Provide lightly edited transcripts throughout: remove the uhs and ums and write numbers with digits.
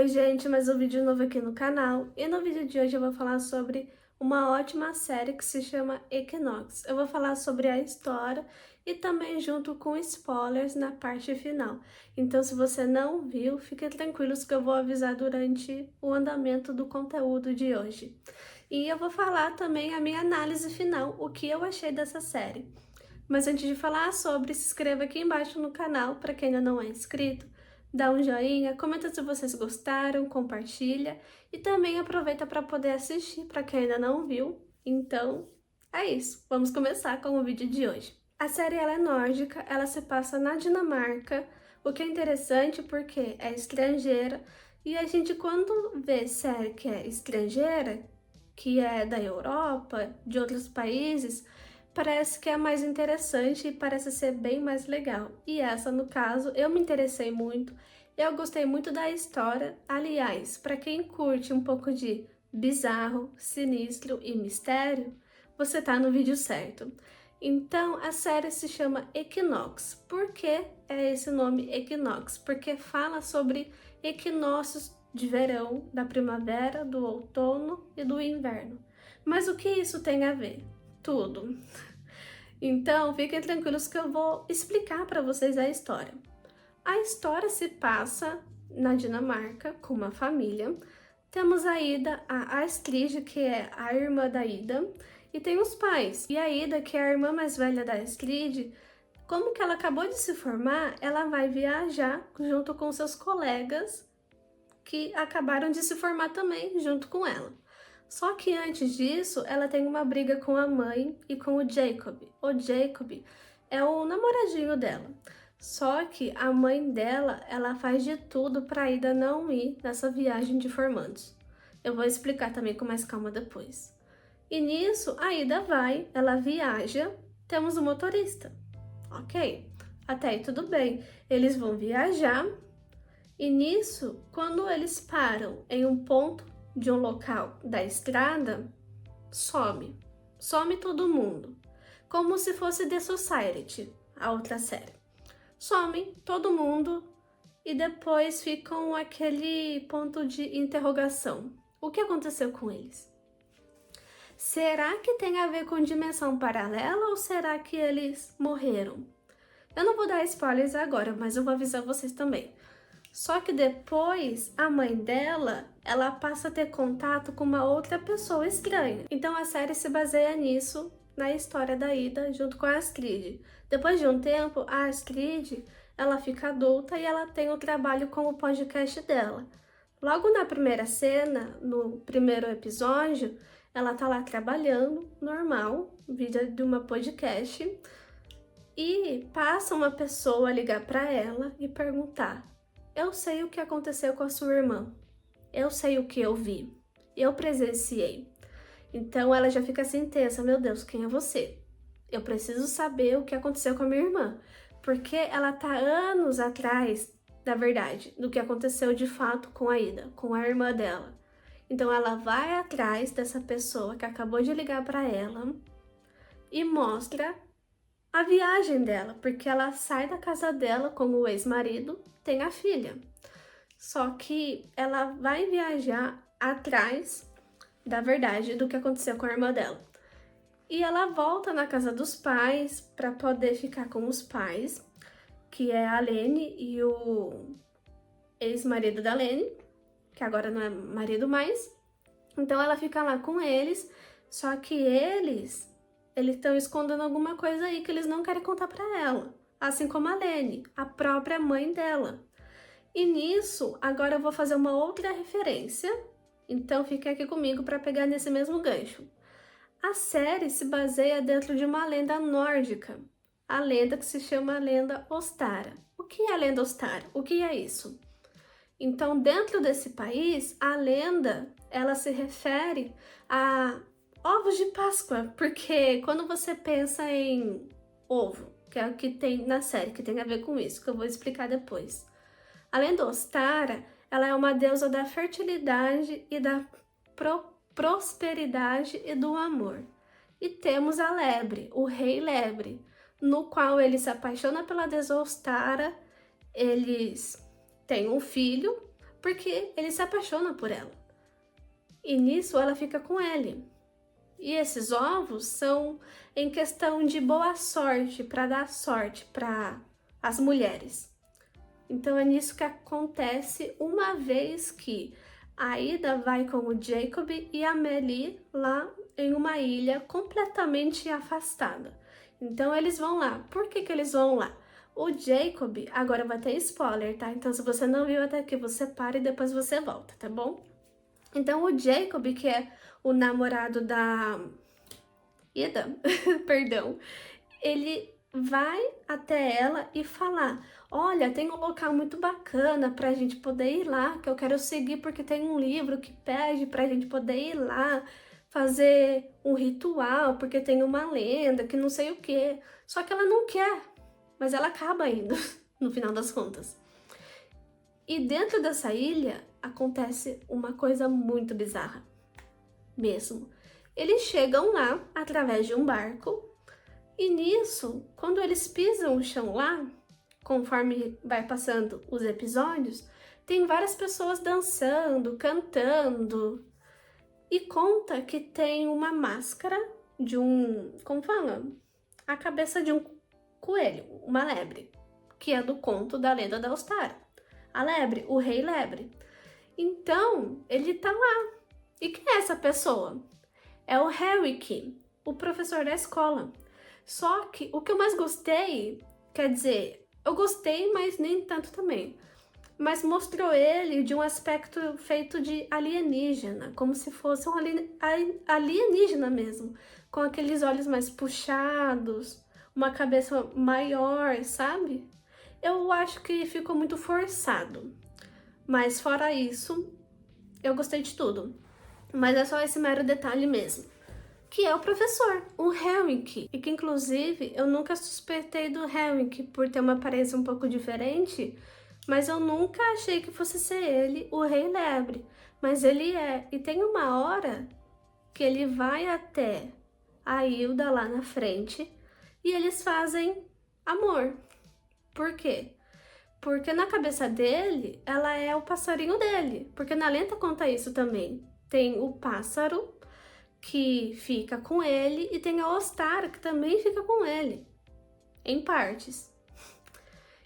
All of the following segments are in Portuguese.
Oi gente, mais um vídeo novo aqui no canal, e no vídeo de hoje eu vou falar sobre uma ótima série que se chama Equinox. Eu vou falar sobre a história e também junto com spoilers na parte final. Então se você não viu, fiquem tranquilos que eu vou avisar durante o andamento do conteúdo de hoje. E eu vou falar também a minha análise final, o que eu achei dessa série. Mas antes de falar sobre, se inscreva aqui embaixo no canal para quem ainda não é inscrito. Dá um joinha, comenta se vocês gostaram, compartilha e também aproveita para poder assistir para quem ainda não viu. Então, é isso. Vamos começar com o vídeo de hoje. A série ela é nórdica, ela se passa na Dinamarca, o que é interessante porque é estrangeira e a gente quando vê série que é estrangeira, que é da Europa, de outros países, parece que é mais interessante e parece ser bem mais legal. E essa, no caso, eu me interessei muito, eu gostei muito da história. Aliás, para quem curte um pouco de bizarro, sinistro e mistério, você tá no vídeo certo. Então, a série se chama Equinox. Por que é esse nome Equinox? Porque fala sobre equinócios de verão, da primavera, do outono e do inverno. Mas o que isso tem a ver? Tudo. Então, fiquem tranquilos que eu vou explicar para vocês a história. A história se passa na Dinamarca com uma família. Temos a Ida, a Astrid, que é a irmã da Ida, e tem os pais. E a Ida, que é a irmã mais velha da Astrid, como que ela acabou de se formar, ela vai viajar junto com seus colegas que acabaram de se formar também junto com ela. Só que antes disso, ela tem uma briga com a mãe e com o Jacob. O Jacob é o namoradinho dela. Só que a mãe dela, ela faz de tudo para a Ida não ir nessa viagem de formandos. Eu vou explicar também com mais calma depois. E nisso, a Ida vai, ela viaja, temos um motorista. Ok, até aí tudo bem. Eles vão viajar e nisso, quando eles param em um ponto de um local da estrada, some todo mundo, como se fosse The Society, a outra série. Some todo mundo e depois ficam aquele ponto de interrogação. O que aconteceu com eles? Será que tem a ver com dimensão paralela ou será que eles morreram? Eu não vou dar spoilers agora, mas eu vou avisar vocês também. Só que depois, a mãe dela, ela passa a ter contato com uma outra pessoa estranha. Então a série se baseia nisso, na história da Ida, junto com a Astrid. Depois de um tempo, a Astrid, ela fica adulta e ela tem o trabalho com o podcast dela. Logo na primeira cena, no primeiro episódio, ela tá lá trabalhando, normal, vida de uma podcast, e passa uma pessoa a ligar para ela e perguntar: eu sei o que aconteceu com a sua irmã. Eu sei o que eu vi. Eu presenciei. Então ela já fica assim tensa. Meu Deus, quem é você? Eu preciso saber o que aconteceu com a minha irmã. Porque ela tá anos atrás, na verdade, do que aconteceu de fato com a Ida, com a irmã dela. Então ela vai atrás dessa pessoa que acabou de ligar para ela e mostra a viagem dela, porque ela sai da casa dela com o ex-marido, tem a filha. Só que ela vai viajar atrás da verdade do que aconteceu com a irmã dela. E ela volta na casa dos pais para poder ficar com os pais, que é a Lene e o ex-marido da Lene, que agora não é marido mais. Então ela fica lá com eles, só que eles estão escondendo alguma coisa aí que eles não querem contar para ela. Assim como a Lene, a própria mãe dela. E nisso, agora eu vou fazer uma outra referência. Então fique aqui comigo para pegar nesse mesmo gancho. A série se baseia dentro de uma lenda nórdica. A lenda que se chama a lenda Ostara. O que é a lenda Ostara? O que é isso? Então, dentro desse país, a lenda, ela se refere a ovos de Páscoa, porque quando você pensa em ovo, que é o que tem na série, que tem a ver com isso, que eu vou explicar depois. A lenda Ostara, ela é uma deusa da fertilidade e da prosperidade e do amor. E temos a lebre, o rei lebre, no qual ele se apaixona pela deusa Ostara, eles têm um filho, porque ele se apaixona por ela. E nisso ela fica com ele. E esses ovos são em questão de boa sorte, para dar sorte para as mulheres. Então é nisso que acontece uma vez que a Ida vai com o Jacob e a Amélie lá em uma ilha completamente afastada. Então eles vão lá. Por que que eles vão lá? O Jacob, agora vai ter spoiler, tá? Então se você não viu até aqui, você para e depois você volta, tá bom? Então o Jacob, que é o namorado da Ida, perdão, ele vai até ela e falar: olha, tem um local muito bacana pra gente poder ir lá, que eu quero seguir porque tem um livro que pede pra gente poder ir lá, fazer um ritual, porque tem uma lenda que não sei o que. Só que ela não quer, mas ela acaba indo, no final das contas. E dentro dessa ilha acontece uma coisa muito bizarra, mesmo. Eles chegam lá através de um barco, e nisso, quando eles pisam o chão lá, conforme vai passando os episódios, tem várias pessoas dançando, cantando, e conta que tem uma máscara de um, como fala? A cabeça de um coelho, uma lebre, que é do conto da Lenda da Ostara. A lebre, o rei lebre. Então, ele tá lá. E quem é essa pessoa? É o Herrick, o professor da escola. Só que o que eu mais gostei, quer dizer, eu gostei, mas nem tanto também. Mas mostrou ele de um aspecto feito de alienígena, como se fosse um alienígena mesmo, com aqueles olhos mais puxados, uma cabeça maior, sabe? Eu acho que ficou muito forçado. Mas fora isso, eu gostei de tudo. Mas é só esse mero detalhe mesmo. Que é o professor, o Herrick. E que, inclusive, eu nunca suspeitei do Herrick por ter uma aparência um pouco diferente, mas eu nunca achei que fosse ser ele, o Rei Lebre. Mas ele é. E tem uma hora que ele vai até a Hilda lá na frente e eles fazem amor. Por quê? Porque na cabeça dele, ela é o passarinho dele. Porque na lenda conta isso também. Tem o pássaro que fica com ele e tem a Ostara que também fica com ele, em partes.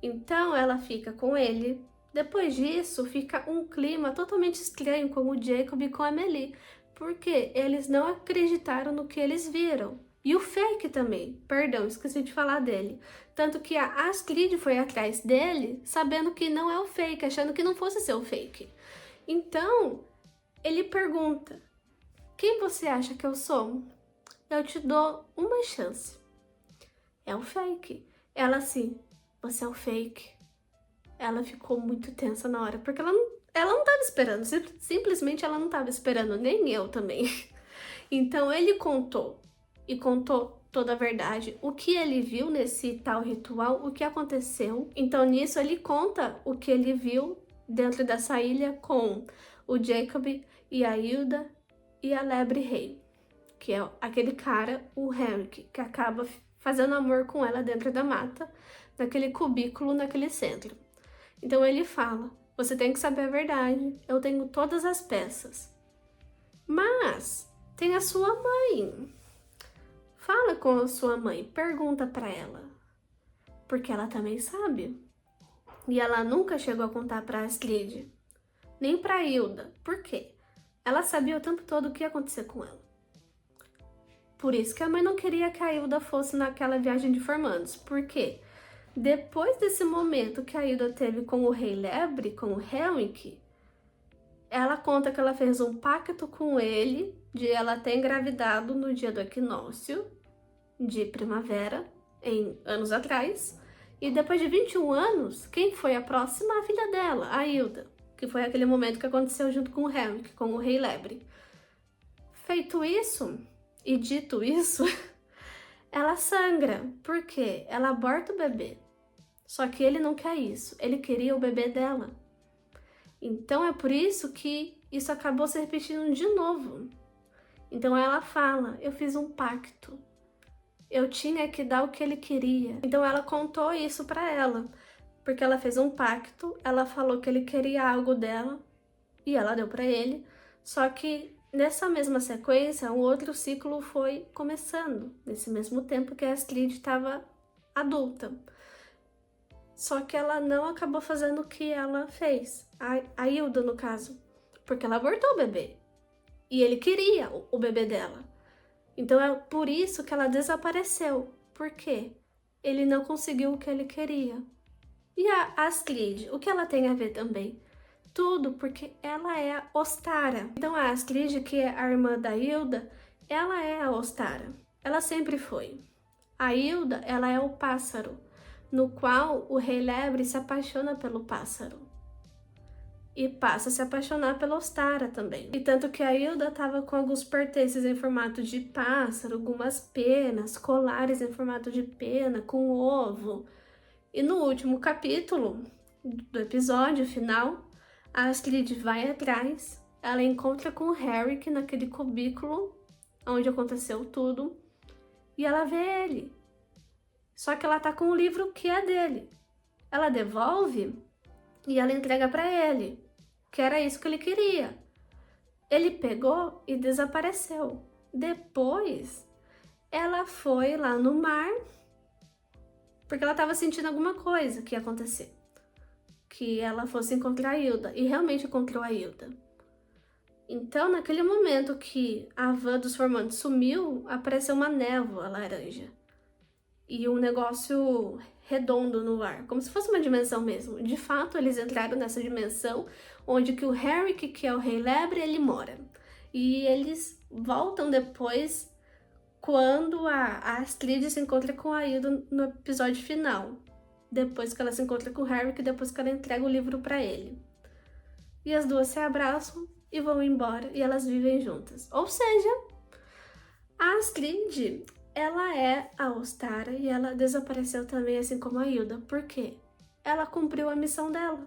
Então ela fica com ele. Depois disso, fica um clima totalmente estranho com o Jacob e com a Amélie, porque eles não acreditaram no que eles viram. E o Fake também, perdão, esqueci de falar dele. Tanto que a Astrid foi atrás dele, sabendo que não é o Fake, achando que não fosse ser o Fake. Então, ele pergunta: quem você acha que eu sou? Eu te dou uma chance. É o Fake. Ela assim, você é o Fake. Ela ficou muito tensa na hora, porque ela não tava esperando. Simplesmente ela não tava esperando, nem eu também. Então ele contou, e contou toda a verdade, o que ele viu nesse tal ritual, o que aconteceu. Então nisso ele conta o que ele viu dentro dessa ilha com o Jacob e a Hilda e a Lebre Rei, que é aquele cara, o Henrik, que acaba fazendo amor com ela dentro da mata, naquele cubículo, naquele centro. Então ele fala: você tem que saber a verdade, eu tenho todas as peças. Mas tem a sua mãe. Fala com a sua mãe, pergunta para ela, porque ela também sabe. E ela nunca chegou a contar para Astrid, nem para Hilda. Por quê? Ela sabia o tempo todo o que ia acontecer com ela. Por isso que a mãe não queria que a Hilda fosse naquela viagem de formandos. Por quê? Depois desse momento que a Hilda teve com o Rei Lebre, com o Henrik, ela conta que ela fez um pacto com ele de ela ter engravidado no dia do equinócio de primavera, em anos atrás. E depois de 21 anos, quem foi a próxima? A filha dela, a Hilda, que foi aquele momento que aconteceu junto com o Henrik, com o Rei Lebre. Feito isso, e dito isso, ela sangra, porque ela aborta o bebê. Só que ele não quer isso, ele queria o bebê dela. Então é por isso que isso acabou se repetindo de novo. Então ela fala: eu fiz um pacto, eu tinha que dar o que ele queria. Então ela contou isso pra ela, porque ela fez um pacto, ela falou que ele queria algo dela, e ela deu pra ele, só que nessa mesma sequência, um outro ciclo foi começando, nesse mesmo tempo que a Astrid estava adulta. Só que ela não acabou fazendo o que ela fez, a Hilda no caso, porque ela abortou o bebê. E ele queria o bebê dela. Então é por isso que ela desapareceu. Por quê? Ele não conseguiu o que ele queria. E a Astrid, o que ela tem a ver também? Tudo, porque ela é a Ostara. Então a Astrid, que é a irmã da Hilda, ela é a Ostara. Ela sempre foi. A Hilda, ela é o pássaro, no qual o Rei Lebre se apaixona pelo pássaro. E passa a se apaixonar pela Ostara também. E tanto que a Hilda estava com alguns pertences em formato de pássaro, algumas penas, colares em formato de pena, com ovo. E no último capítulo do episódio final, a Astrid vai atrás, ela encontra com o Harry naquele cubículo onde aconteceu tudo, e ela vê ele. Só que ela tá com o livro que é dele. Ela devolve e ela entrega para ele, que era isso que ele queria. Ele pegou e desapareceu. Depois, ela foi lá no mar, porque ela estava sentindo alguma coisa que ia acontecer. Que ela fosse encontrar a Hilda, e realmente encontrou a Hilda. Então, naquele momento que a van dos formantes sumiu, apareceu uma névoa laranja. E um negócio redondo no ar, como se fosse uma dimensão mesmo. De fato, eles entraram nessa dimensão onde que o Harry, que é o Rei Lebre, ele mora. E eles voltam depois quando a Astrid se encontra com a Hilda no episódio final. Depois que ela se encontra com o Harry, depois que ela entrega o livro para ele. E as duas se abraçam e vão embora e elas vivem juntas. Ou seja, a Astrid, ela é a Ostara e ela desapareceu também, assim como a Hilda. Por quê? Ela cumpriu a missão dela.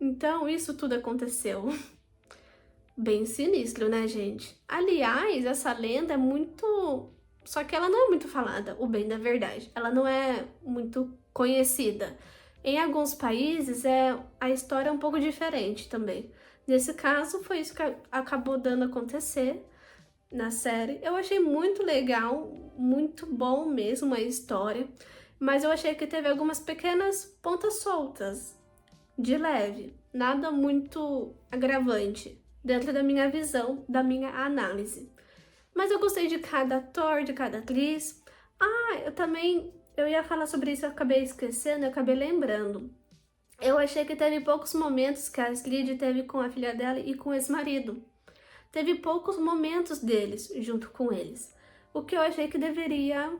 Então, isso tudo aconteceu. Bem sinistro, né, gente? Aliás, essa lenda é muito... Só que ela não é muito falada, o bem da verdade. Ela não é muito conhecida. Em alguns países, a história é um pouco diferente também. Nesse caso, foi isso que acabou dando a acontecer na série. Eu achei muito legal, muito bom mesmo a história, mas eu achei que teve algumas pequenas pontas soltas, de leve, nada muito agravante, dentro da minha visão, da minha análise. Mas eu gostei de cada ator, de cada atriz. Eu ia falar sobre isso, eu acabei esquecendo, eu acabei lembrando. Eu achei que teve poucos momentos que a Astrid teve com a filha dela e com o ex-marido. Teve poucos momentos deles junto com eles, o que eu achei que deveria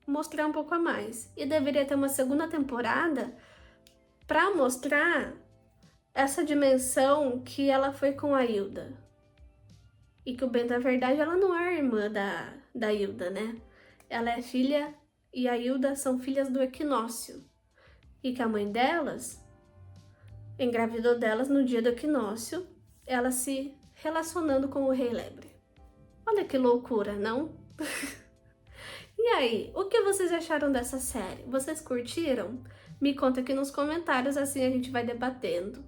mostrar um pouco a mais. E deveria ter uma segunda temporada para mostrar essa dimensão que ela foi com a Hilda. E que o bem da verdade, ela não é irmã da Hilda, né? Ela é filha e a Hilda são filhas do Equinócio. E que a mãe delas engravidou delas no dia do equinócio, ela se relacionando com o Rei Lebre. Olha que loucura, não? E aí, o que vocês acharam dessa série? Vocês curtiram? Me conta aqui nos comentários, assim a gente vai debatendo.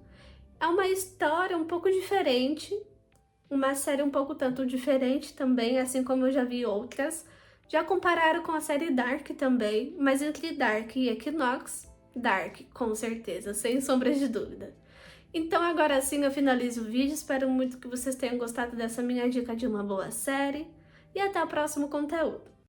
É uma história um pouco diferente, uma série um pouco tanto diferente também, assim como eu já vi outras. Já compararam com a série Dark também, mas entre Dark e Equinox, Dark, com certeza, sem sombra de dúvida. Então agora sim eu finalizo o vídeo, espero muito que vocês tenham gostado dessa minha dica de uma boa série, e até o próximo conteúdo.